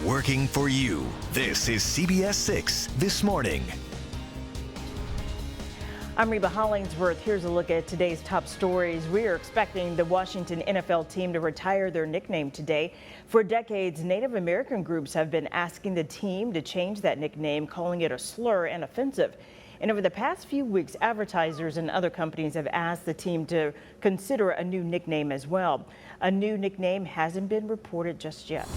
working for you. This is CBS 6 This Morning. I'm Reba Hollingsworth. Here's a look at today's top stories. We are expecting the Washington NFL team to retire their nickname today. For decades, Native American groups have been asking the team to change that nickname, calling it a slur and offensive. And over the past few weeks, advertisers and other companies have asked the team to consider a new nickname as well. A new nickname hasn't been reported just yet.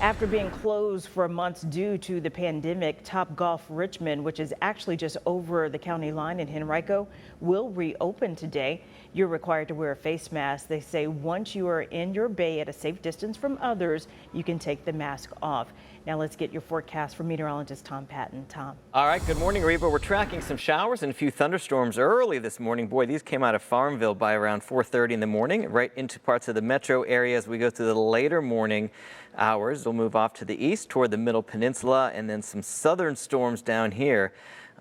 After being closed for months due to the pandemic, Topgolf Richmond, which is actually just over the county line in Henrico, will reopen today. You're required to wear a face mask. They say once you are in your bay at a safe distance from others, you can take the mask off. Now let's get your forecast from meteorologist Tom Patton. Tom. All right, good morning, Reba. We're tracking some showers and a few thunderstorms early this morning. Boy, these came out of Farmville by around 4:30 in the morning, right into parts of the metro area as we go through the later morning hours. They'll move off to the east toward the Middle Peninsula, and then some southern storms down here.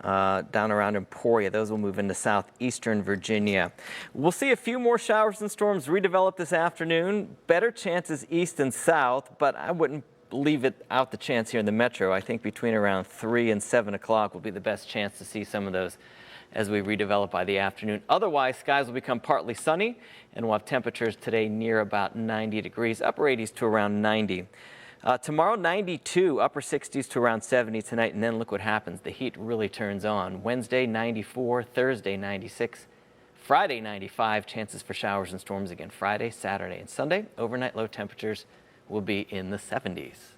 Down around Emporia. Those will move into southeastern Virginia. We'll see a few more showers and storms redevelop this afternoon. Better chances east and south, but I wouldn't leave it out the chance here in the metro. I think between around 3 and 7 o'clock will be the best chance to see some of those as we redevelop by the afternoon. Otherwise, skies will become partly sunny, and we'll have temperatures today near about 90 degrees, upper 80s to around 90. Tomorrow, 92, upper 60s to around 70 tonight, and then look what happens. The heat really turns on. Wednesday, 94, Thursday, 96, Friday, 95, chances for showers and storms again Friday, Saturday, and Sunday. Overnight low temperatures will be in the 70s.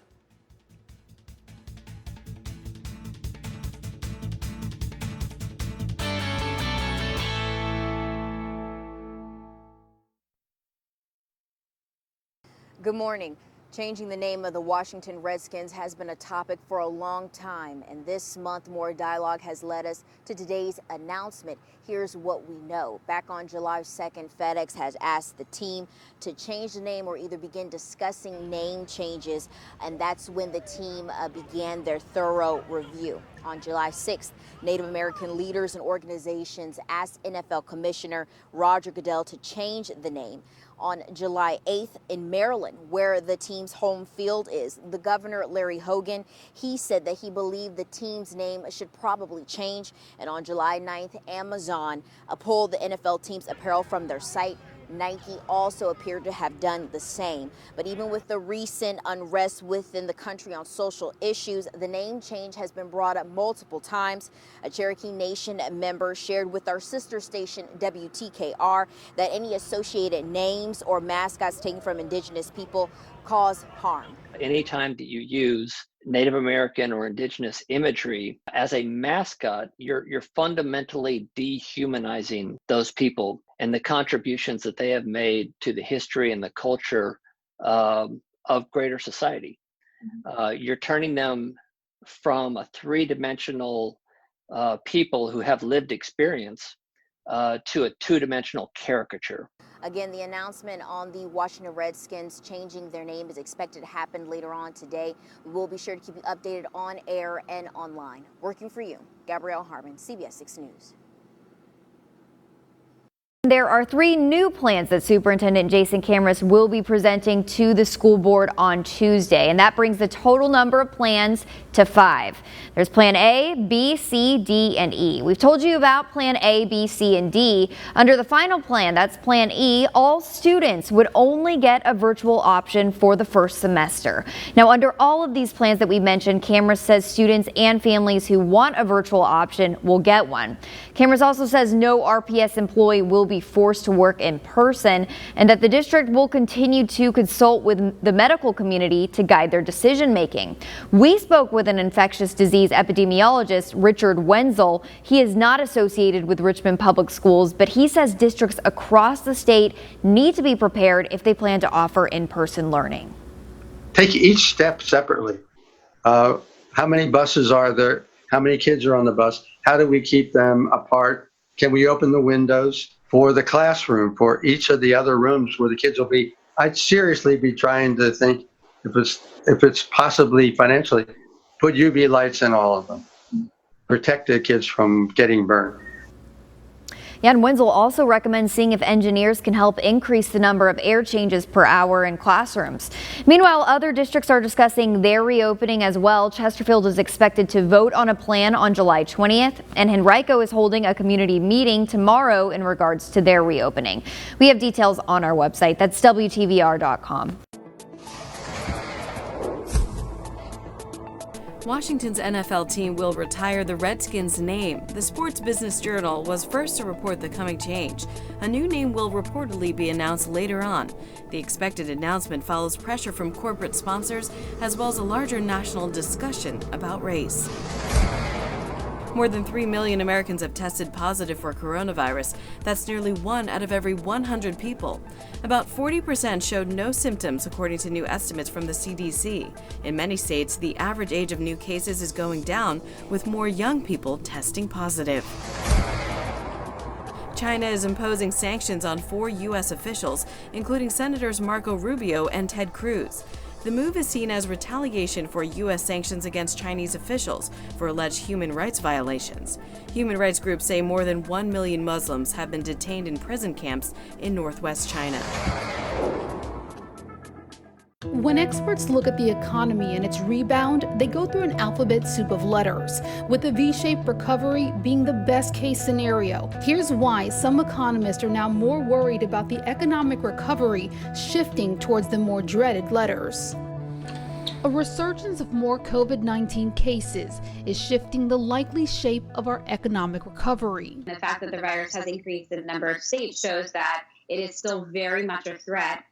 Good morning. Changing the name of the Washington Redskins has been a topic for a long time, and this month more dialogue has led us to today's announcement. Here's what we know. Back on July 2nd, FedEx has asked the team to change the name or either begin discussing name changes, and that's when the team began their thorough review. On July 6th, Native American leaders and organizations asked NFL Commissioner Roger Goodell to change the name. On July 8th in Maryland, where the team's home field is, the governor, Larry Hogan, he said that he believed the team's name should probably change. And on July 9th, Amazon pulled the NFL team's apparel from their site. Nike also appeared to have done the same. But even with the recent unrest within the country on social issues, the name change has been brought up multiple times. A Cherokee Nation member shared with our sister station WTKR that any associated names or mascots taken from indigenous people cause harm. Anytime that you use Native American or indigenous imagery as a mascot, you're fundamentally dehumanizing those people and the contributions that they have made to the history and the culture of greater society. You're turning them from a three-dimensional people who have lived experience to a two-dimensional caricature. Again, the announcement on the Washington Redskins changing their name is expected to happen later on today. We will be sure to keep you updated on air and online. Working for you, Gabrielle Harmon, CBS 6 News. There are 3 new plans that Superintendent Jason Kamras will be presenting to the school board on Tuesday, and that brings the total number of plans to 5. There's Plan A, B, C, D, and E. We've told you about Plan A, B, C, and D. Under the final plan, that's Plan E, all students would only get a virtual option for the first semester. Now, under all of these plans that we mentioned, Kamras says students and families who want a virtual option will get one. Kamras also says no RPS employee will be forced to work in person, and that the district will continue to consult with the medical community to guide their decision making. We spoke with an infectious disease epidemiologist, Richard Wenzel. He is not associated with Richmond Public Schools, but he says districts across the state need to be prepared if they plan to offer in-person learning. Take each step separately. How many buses are there? How many kids are on the bus? How do we keep them apart? Can we open the windows for the classroom, for each of the other rooms where the kids will be? I'd seriously be trying to think, if it's possibly financially, put UV lights in all of them. Protect the kids from getting burned. Jan Wenzel also recommends seeing if engineers can help increase the number of air changes per hour in classrooms. Meanwhile, other districts are discussing their reopening as well. Chesterfield is expected to vote on a plan on July 20th, and Henrico is holding a community meeting tomorrow in regards to their reopening. We have details on our website. That's WTVR.com. Washington's NFL team will retire the Redskins name. The Sports Business Journal was first to report the coming change. A new name will reportedly be announced later on. The expected announcement follows pressure from corporate sponsors as well as a larger national discussion about race. More than 3 million Americans have tested positive for coronavirus. That's nearly 1 out of every 100 people. About 40% showed no symptoms, according to new estimates from the CDC. In many states, the average age of new cases is going down, with more young people testing positive. China is imposing sanctions on 4 U.S. officials, including Senators Marco Rubio and Ted Cruz. The move is seen as retaliation for U.S. sanctions against Chinese officials for alleged human rights violations. Human rights groups say more than 1 million Muslims have been detained in prison camps in northwest China. When experts look at the economy and its rebound, they go through an alphabet soup of letters, with a V-shaped recovery being the best case scenario. Here's why some economists are now more worried about the economic recovery shifting towards the more dreaded letters. A resurgence of more COVID-19 cases is shifting the likely shape of our economic recovery. The fact that the virus has increased in a number of states shows that it is still very much a threat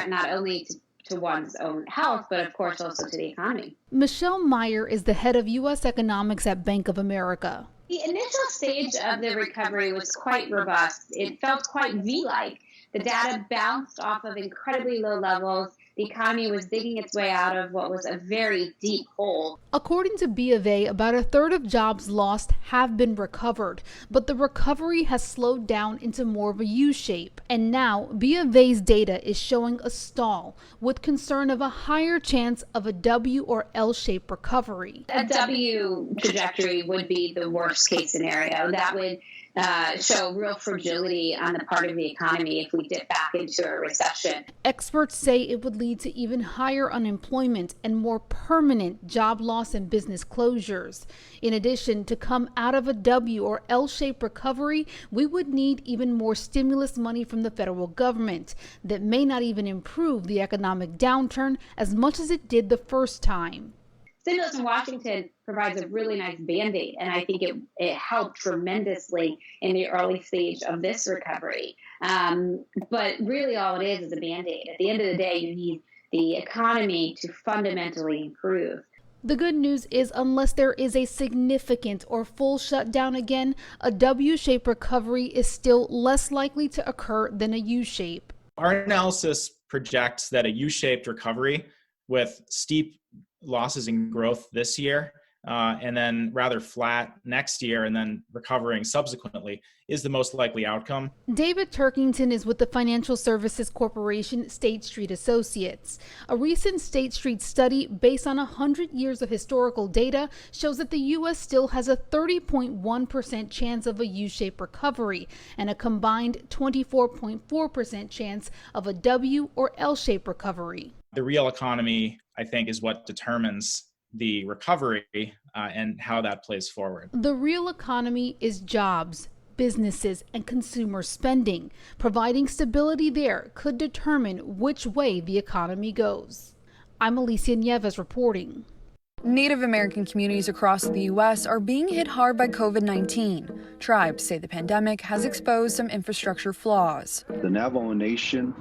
not only to one's own health, but of course also to the economy. Michelle Meyer is the head of U.S. economics at Bank of America. The initial stage of the recovery was quite robust. It felt quite V-like. The data bounced off of incredibly low levels. The economy was digging its way out of what was a very deep hole. According to B of A, about a third of jobs lost have been recovered, but the recovery has slowed down into more of a U-shape. And now, B of A's data is showing a stall, with concern of a higher chance of a W or L-shaped recovery. A W trajectory would be the worst case scenario. That would show real fragility on the part of the economy if we dip back into a recession. Experts say it would lead to even higher unemployment and more permanent job loss and business closures. In addition, to come out of a W or L-shaped recovery, we would need even more stimulus money from the federal government that may not even improve the economic downturn as much as it did the first time. Stimulus in Washington provides a really nice Band-Aid, and I think it helped tremendously in the early stage of this recovery. But really all it is a Band-Aid. At the end of the day, you need the economy to fundamentally improve. The good news is, unless there is a significant or full shutdown again, a W-shaped recovery is still less likely to occur than a U-shape. Our analysis projects that a U-shaped recovery with steep losses in growth this year and then rather flat next year and then recovering subsequently is the most likely outcome. David Turkington is with the financial services corporation State Street Associates. A recent State Street study based on 100 years of historical data shows that the U.S. still has a 30.1% chance of a U-shaped recovery and a combined 24.4% chance of a W or L-shaped recovery. The real economy, I think, is what determines the recovery and how that plays forward. The real economy is jobs, businesses, and consumer spending. Providing stability there could determine which way the economy goes. I'm Alicia Nieves reporting. Native American communities across the U.S. are being hit hard by COVID-19. Tribes say the pandemic has exposed some infrastructure flaws. The Navajo Nation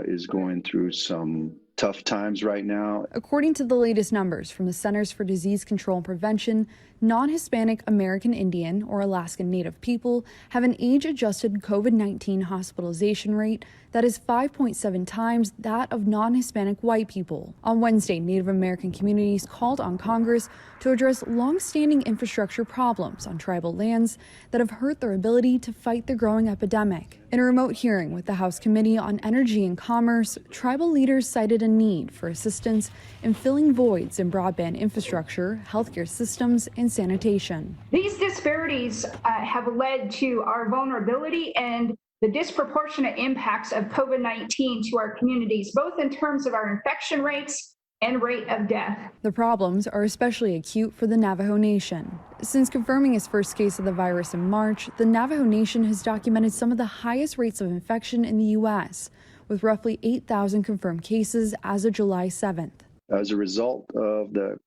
is going through some tough times right now. According to the latest numbers from the Centers for Disease Control and Prevention, non-Hispanic American Indian or Alaskan Native people have an age-adjusted COVID-19 hospitalization rate that is 5.7 times that of non-Hispanic white people. On Wednesday, Native American communities called on Congress to address long-standing infrastructure problems on tribal lands that have hurt their ability to fight the growing epidemic. In a remote hearing with the House Committee on Energy and Commerce, tribal leaders cited a need for assistance in filling voids in broadband infrastructure, healthcare systems, and sanitation. These disparities have led to our vulnerability and the disproportionate impacts of COVID-19 to our communities, both in terms of our infection rates and rate of death. The problems are especially acute for the Navajo Nation. Since confirming its first case of the virus in March, the Navajo Nation has documented some of the highest rates of infection in the U.S., with roughly 8,000 confirmed cases as of July 7th. As a result of the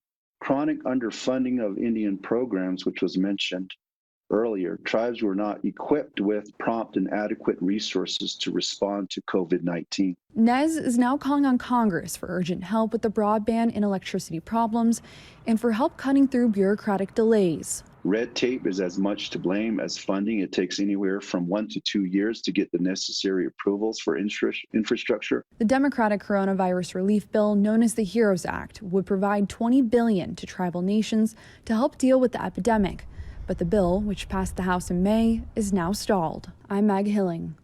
chronic underfunding of Indian programs, which was mentioned earlier, tribes were not equipped with prompt and adequate resources to respond to COVID-19. Nez is now calling on Congress for urgent help with the broadband and electricity problems and for help cutting through bureaucratic delays. Red tape is as much to blame as funding. It takes anywhere from 1 to 2 years to get the necessary approvals for infrastructure. The Democratic coronavirus relief bill, known as the HEROES Act, would provide $20 billion to tribal nations to help deal with the epidemic. But the bill, which passed the House in May, is now stalled. I'm Meg Hilling.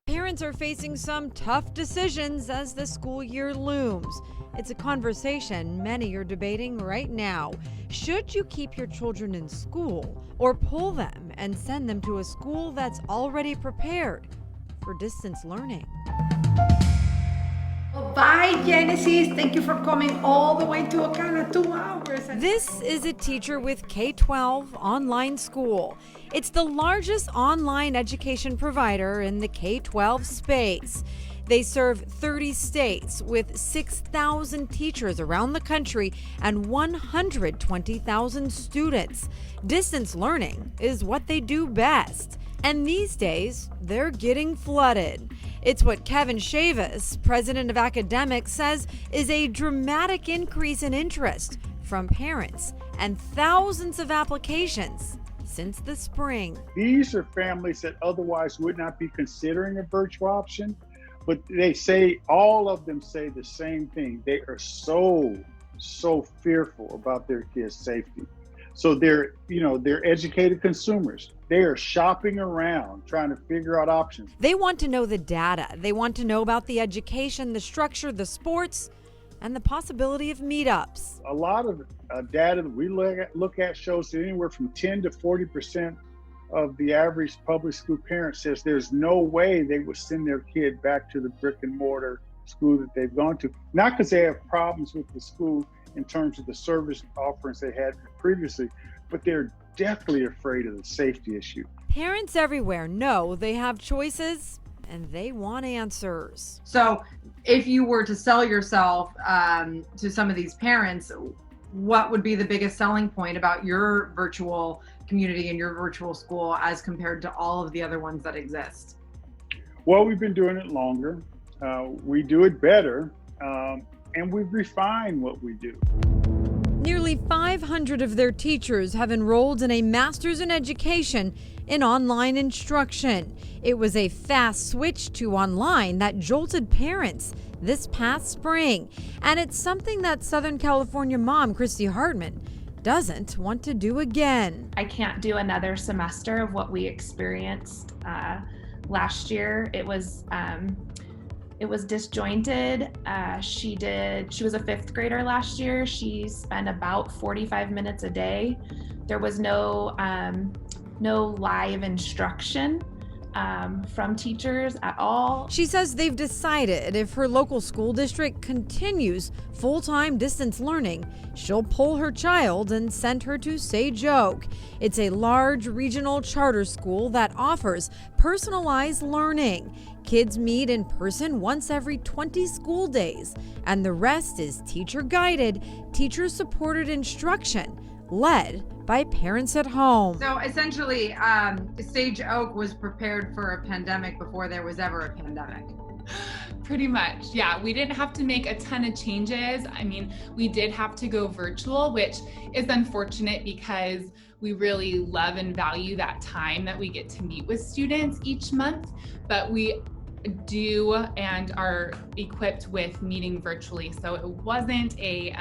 Parents are facing some tough decisions as the school year looms. It's a conversation many are debating right now. Should you keep your children in school or pull them and send them to a school that's already prepared for distance learning? Bye, Genesis. Thank you for coming all the way to Ocala, 2 hours. This is a teacher with K-12 online school. It's the largest online education provider in the K-12 space. They serve 30 states with 6,000 teachers around the country and 120,000 students. Distance learning is what they do best. And these days, they're getting flooded. It's what Kevin Chavis, president of academics, says is a dramatic increase in interest from parents and thousands of applications since the spring. These are families that otherwise would not be considering a virtual option, but they say, all of them say the same thing. They are so fearful about their kids' safety. So they're educated consumers. They are shopping around, trying to figure out options. They want to know the data. They want to know about the education, the structure, the sports, and the possibility of meetups. A lot of data that we look at shows that anywhere from 10 to 40% of the average public school parent says there's no way they would send their kid back to the brick and mortar school that they've gone to. Not because they have problems with the school in terms of the service offerings they had previously, but they're definitely afraid of the safety issue. Parents everywhere know they have choices and they want answers. So if you were to sell yourself to some of these parents, what would be the biggest selling point about your virtual community and your virtual school as compared to all of the other ones that exist? Well, we've been doing it longer. We do it better, and we've refined what we do. Nearly 500 of their teachers have enrolled in a master's in education in online instruction. It was a fast switch to online that jolted parents this past spring. And it's something that Southern California mom Christy Hartman doesn't want to do again. I can't do another semester of what we experienced last year. It was disjointed. She was a 5th grader last year. She spent about 45 minutes a day. There was no live instruction from teachers at all. She says they've decided if her local school district continues full-time distance learning, she'll pull her child and send her to Sage Oak. It's a large regional charter school that offers personalized learning. Kids meet in person once every 20 school days, and the rest is teacher-guided, teacher-supported instruction led by parents at home. So essentially, Sage Oak was prepared for a pandemic before there was ever a pandemic. Pretty much, yeah. We didn't have to make a ton of changes. I mean, we did have to go virtual, which is unfortunate because we really love and value that time that we get to meet with students each month, but we do and are equipped with meeting virtually. So it wasn't a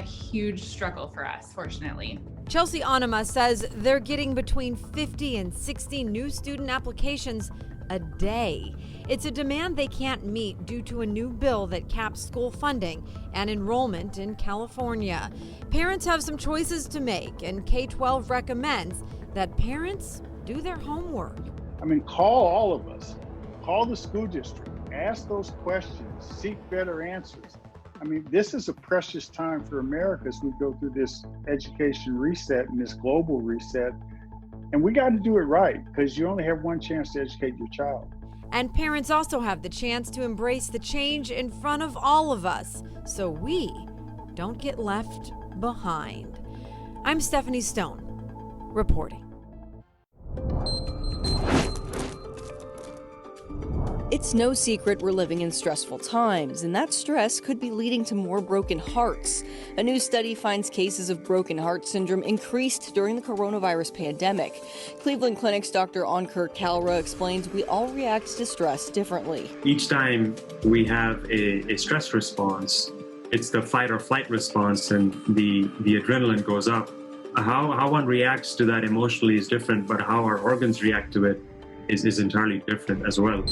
huge struggle for us, fortunately. Chelsea Onema says they're getting between 50 and 60 new student applications a day. It's a demand they can't meet due to a new bill that caps school funding and enrollment in California. Parents have some choices to make, and K-12 recommends that parents do their homework. I mean, call all of us. Call the school district. Ask those questions. Seek better answers. I mean, this is a precious time for America as we go through this education reset and this global reset. And we got to do it right, because you only have one chance to educate your child. And parents also have the chance to embrace the change in front of all of us, so we don't get left behind. I'm Stephanie Stone, reporting. It's no secret we're living in stressful times, and that stress could be leading to more broken hearts. A new study finds cases of broken heart syndrome increased during the coronavirus pandemic. Cleveland Clinic's Dr. Ankur Kalra explains we all react to stress differently. Each time we have a stress response, it's the fight or flight response, and the adrenaline goes up. How one reacts to that emotionally is different, but how our organs react to it is entirely different as well.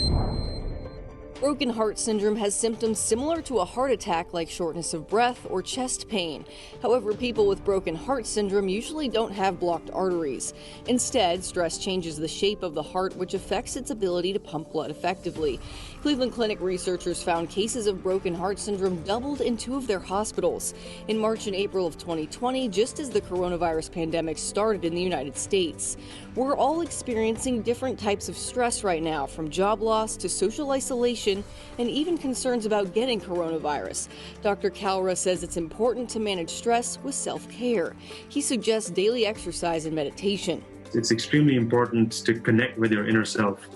Broken heart syndrome has symptoms similar to a heart attack, like shortness of breath or chest pain. However, people with broken heart syndrome usually don't have blocked arteries. Instead, stress changes the shape of the heart, which affects its ability to pump blood effectively. Cleveland Clinic researchers found cases of broken heart syndrome doubled in 2 of their hospitals. In March and April of 2020, just as the coronavirus pandemic started in the United States. We're all experiencing different types of stress right now, from job loss to social isolation, and even concerns about getting coronavirus. Dr. Kalra says it's important to manage stress with self-care. He suggests daily exercise and meditation. It's extremely important to connect with your inner self.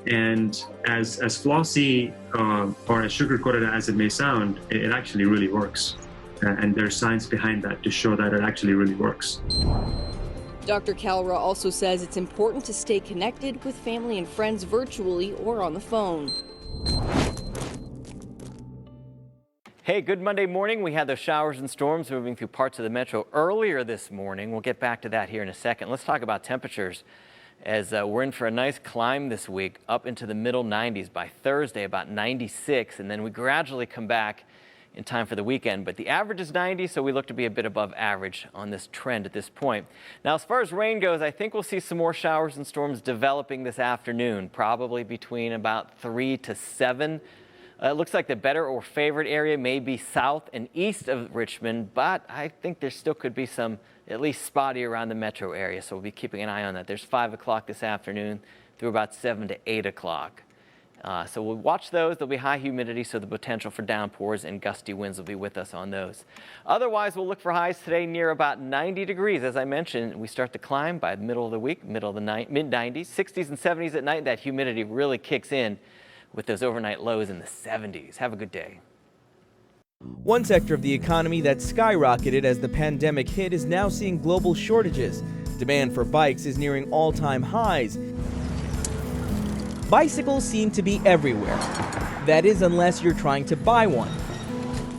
And as flossy or as sugar-coated as it may sound, it actually really works. And there's science behind that to show that it actually really works. Dr. Kalra also says it's important to stay connected with family and friends virtually or on the phone. Hey, good Monday morning. We had those showers and storms moving through parts of the metro earlier this morning. We'll get back to that here in a second. Let's talk about temperatures, as we're in for a nice climb this week, up into the middle 90s by Thursday, about 96, and then we gradually come back in time for the weekend. But the average is 90, so we look to be a bit above average on this trend at this point. Now, as far as rain goes, I think we'll see some more showers and storms developing this afternoon, probably between about 3 to 7. It looks like the better or favorite area may be south and east of Richmond, but I think there still could be some at least spotty around the metro area, so we'll be keeping an eye on that. There's 5 o'clock this afternoon through about 7 to 8 o'clock. So we'll watch those. There'll be high humidity, so the potential for downpours and gusty winds will be with us on those. Otherwise, we'll look for highs today near about 90 degrees. As I mentioned, we start to climb by the middle of the week, middle of the night, mid-90s, 60s and 70s at night. That humidity really kicks in with those overnight lows in the 70s. Have a good day. One sector of the economy that skyrocketed as the pandemic hit is now seeing global shortages. Demand for bikes is nearing all-time highs. Bicycles seem to be everywhere. That is, unless you're trying to buy one.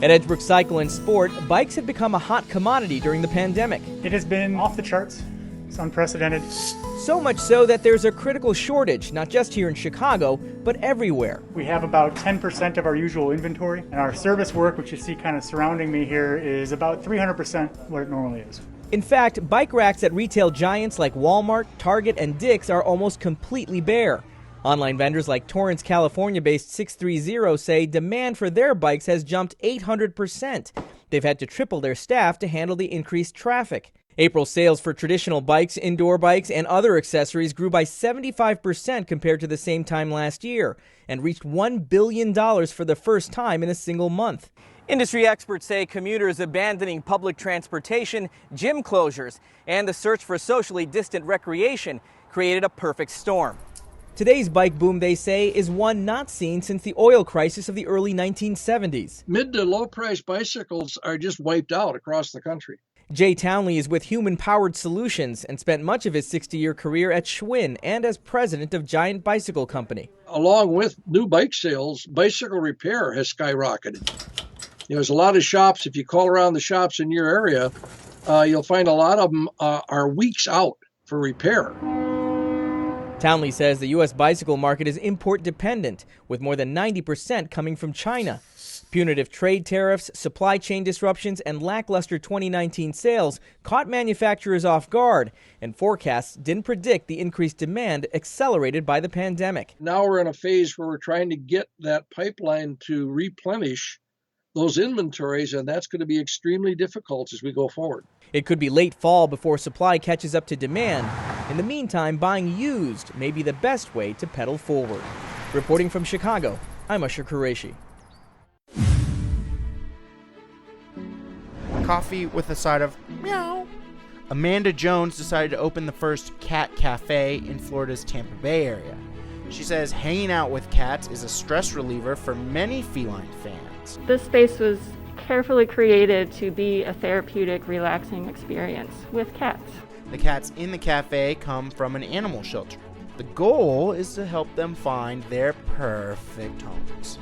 At Edgebrook Cycle and Sport, bikes have become a hot commodity during the pandemic. It has been off the charts. It's unprecedented. So much so that there's a critical shortage, not just here in Chicago, but everywhere. We have about 10% of our usual inventory, and our service work, which you see kind of surrounding me here, is about 300% what it normally is. In fact, bike racks at retail giants like Walmart, Target, and Dick's are almost completely bare. Online vendors like Torrance, California-based 630 say demand for their bikes has jumped 800%. They've had to triple their staff to handle the increased traffic. April sales for traditional bikes, indoor bikes, and other accessories grew by 75% compared to the same time last year and reached $1 billion for the first time in a single month. Industry experts say commuters abandoning public transportation, gym closures, and the search for socially distant recreation created a perfect storm. Today's bike boom, they say, is one not seen since the oil crisis of the early 1970s. Mid to low price bicycles are just wiped out across the country. Jay Townley is with Human Powered Solutions and spent much of his 60-year career at Schwinn and as president of Giant Bicycle Company. Along with new bike sales, bicycle repair has skyrocketed. There's a lot of shops. If you call around the shops in your area, you'll find a lot of them are weeks out for repair. Townley says the U.S. bicycle market is import dependent, with more than 90% coming from China. Punitive trade tariffs, supply chain disruptions, and lackluster 2019 sales caught manufacturers off guard, and forecasts didn't predict the increased demand accelerated by the pandemic. Now we're in a phase where we're trying to get that pipeline to replenish those inventories, and that's going to be extremely difficult as we go forward. It could be late fall before supply catches up to demand. In the meantime, buying used may be the best way to pedal forward. Reporting from Chicago, I'm Usher Qureshi. Coffee with a side of meow. Amanda Jones decided to open the first cat cafe in Florida's Tampa Bay area. She says hanging out with cats is a stress reliever for many feline fans. This space was carefully created to be a therapeutic, relaxing experience with cats. The cats in the cafe come from an animal shelter. The goal is to help them find their perfect homes.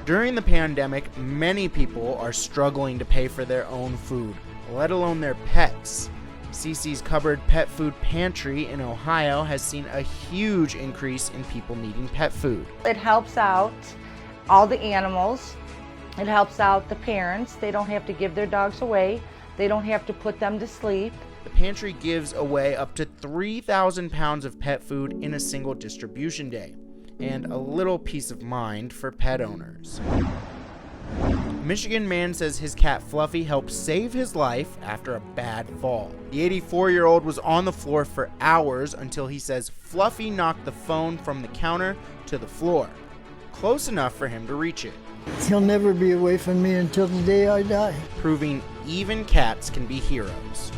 During the pandemic, many people are struggling to pay for their own food, let alone their pets. CC's Cupboard Pet Food Pantry in Ohio has seen a huge increase in people needing pet food. It helps out all the animals. It helps out the parents. They don't have to give their dogs away. They don't have to put them to sleep. The pantry gives away up to 3,000 pounds of pet food in a single distribution day, and a little peace of mind for pet owners. Michigan man says his cat Fluffy helped save his life after a bad fall. The 84-year-old was on the floor for hours until he says Fluffy knocked the phone from the counter to the floor, close enough for him to reach it. He'll never be away from me until the day I die. Proving even cats can be heroes.